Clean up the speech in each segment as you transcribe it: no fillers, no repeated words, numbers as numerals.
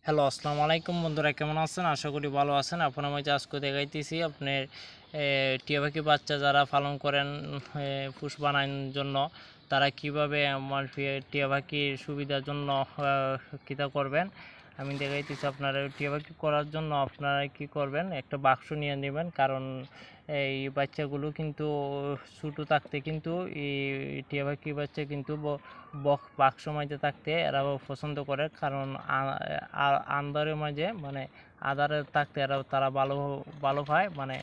Hello, আসসালামু আলাইকুম বন্ধুরা, কেমন আছেন? আশা করি ভালো আছেন। আপনার মাঝে আজকে দেখাইতেছি আপনার টিয়া পাখি বাচ্চা যারা পালন করেন পুষ বানানোর জন্য, তারা কিভাবে আমার টিয়া পাখির সুবিধার জন্য কিতা করবেন আমি দেখাইতেছি। আপনারা টিয়া পাখি করার জন্য আপনারা কি করবেন, একটা বাক্স নিয়ে নেবেন। কারণ এই বাচ্চাগুলো কিন্তু ছোটো থাকতে কিন্তু এই টিয়া পাখি বাচ্চা কিন্তু বাক্স মাঝে থাকতে এরা পছন্দ করে। কারণ আন্দারের মাঝে মানে আদারে থাকতে তারা ভালো ভালো পায়। মানে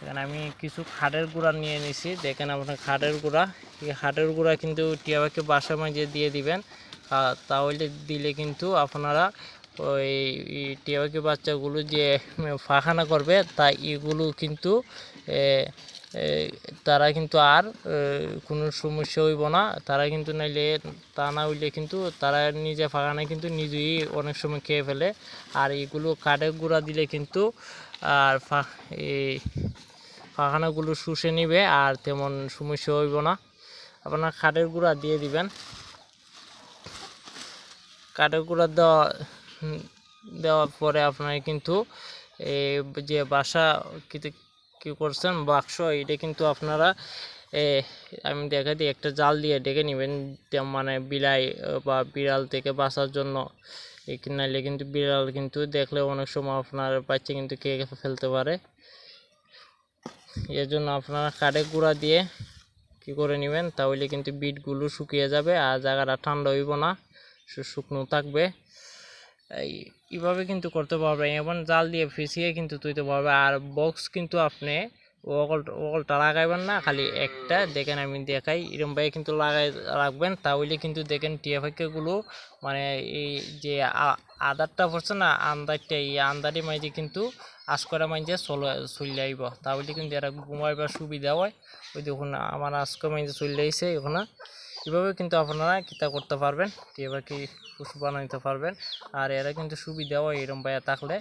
এখানে আমি কিছু খাটের গুঁড়া নিয়ে নিছি, দেখেন আপনার খাটের গুঁড়া। এই খাটের গুঁড়া কিন্তু টিয়া পাখি বাসার মাঝে দিয়ে দিবেন। তাহলে দিলে কিন্তু আপনারা ওই টিয়া পাখি বাচ্চাগুলো যে পায়খানা করবে তা এগুলো কিন্তু তারা কিন্তু আর কোনো সমস্যা হইব না। তারা কিন্তু নাইলে তা না হইলে কিন্তু তারা নিজে পায়খানা কিন্তু নিজেই অনেক সময় খেয়ে ফেলে। আর এগুলো কাঠের গুঁড়া দিলে কিন্তু আর এই পায়খানাগুলো শুষে নিবে আর তেমন সমস্যা হইব না। আপনার কাঠের গুঁড়া দিয়ে দিবেন। কাঠের গুঁড়া দেওয়ার পরে আপনার কিন্তু যে বাসা কি করছেন বাক্স, এটা কিন্তু আপনারা আমি দেখা দিই একটা জাল দিয়ে ডেকে নেবেন। মানে বিলাই বা বিড়াল থেকে বাঁচার জন্য। নাইলে কিন্তু বিড়াল কিন্তু দেখলে অনেক সময় আপনার বাচ্চা কিন্তু খেয়ে ফেলতে পারে। এর জন্য আপনারা কাঠের গুঁড়া দিয়ে কি করে নেবেন, তাহলে কিন্তু বিটগুলো শুকিয়ে যাবে আর জায়গাটা ঠান্ডা হইব না, শুকনো থাকবে। এইভাবে কিন্তু করতে পারবে। এবং জাল দিয়ে ফিসিয়ে কিন্তু তুইতে পারবে। আর বক্স কিন্তু আপনি ওগলটা লাগাইবেন না, খালি একটা দেখেন আমি দেখাই এরমভাবে কিন্তু লাগাই রাখবেন। তাহলে কিন্তু দেখেন টিয়া পাখিগুলো মানে এই যে আদারটা পড়ছে না, আন্দারটা, এই আন্দারি মাঝে কিন্তু আজকরা মাঝে চলে আইব। তাহলে কিন্তু এরা ঘুমাইবার সুবিধা হয়। ওই দেখুন আমার আজকে মাঝে চলে আইছে এখন। এভাবে কিন্তু আপনারা কিতা করতে পারবেন, টিয়া পাখি পশু বানাইতে পারবেন। আর এরা কিন্তু সুবিধা হয় এরম বাইরে থাকলে।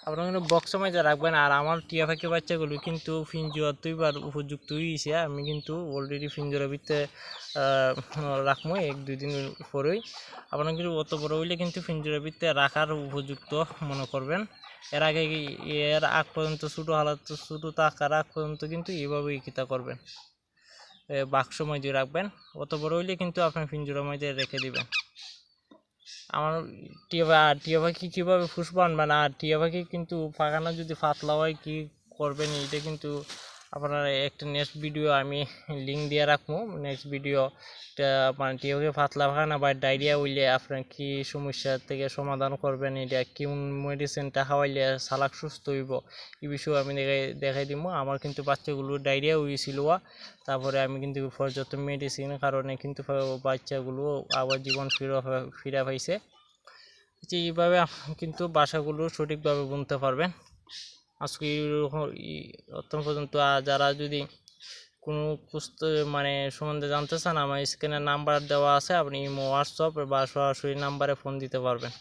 আপনারা কিন্তু বক্সের মাঝে রাখবেন। আর আমার টিয়া পাখি বাচ্চাগুলো কিন্তু পিঞ্জরা তুইবার উপযুক্ত হয়েছে। আমি কিন্তু অলরেডি পিঞ্জরা ভিতরে রাখবো 1-2 দিন পরেই। আপনারা কিন্তু অত বড় হইলে কিন্তু পিঞ্জরা ভিতরে রাখার উপযুক্ত মনে করবেন। এর আগে এর আগ পর্যন্ত ছোটো থাকার আগ পর্যন্ত কিন্তু এইভাবেই কিতা করবেন, বাক্স মধ্যে রাখবেন। অত বড় হইলে কিন্তু আপনার পিঞ্জরার মধ্যে রেখে দিবেন। আমার টিয়া পাখি কীভাবে পুষবো আনবেন। আর টিয়া পাখি কিন্তু পাখানা যদি পাতলা হয় কী করবেন, এটা কিন্তু আপনার একটা নেক্সট ভিডিও আমি লিঙ্ক দিয়ে রাখবো। নেক্সট ভিডিও মানে টিয়া পাখি পাতলা পাখানা বা ডায়রিয়া হইলে আপনার কী সমস্যা থেকে সমাধান করবেন, এটা কোন মেডিসিনটা খাওয়াইলে সালাক সুস্থ হইব, এই বিষয়ে আমি দেখাই দিব। আমার কিন্তু বাচ্চাগুলো ডায়রিয়া হয়েছিল, তারপরে আমি কিন্তু পর্যাপ্ত মেডিসিন কারণে কিন্তু বাচ্চাগুলো আবার জীবন ফিরে পাইছে। যে এইভাবে কিন্তু বাসাগুলো সঠিকভাবে বুনতে পারবেন। আজকে অত্যন্ত পর্যন্ত যারা যদি কোনো মানে সম্বন্ধে জানতে চান, আমার স্ক্রিনে নাম্বার দেওয়া আছে, আপনি হোয়াটসঅ্যাপ বা সরাসরি নাম্বারে ফোন দিতে পারবেন।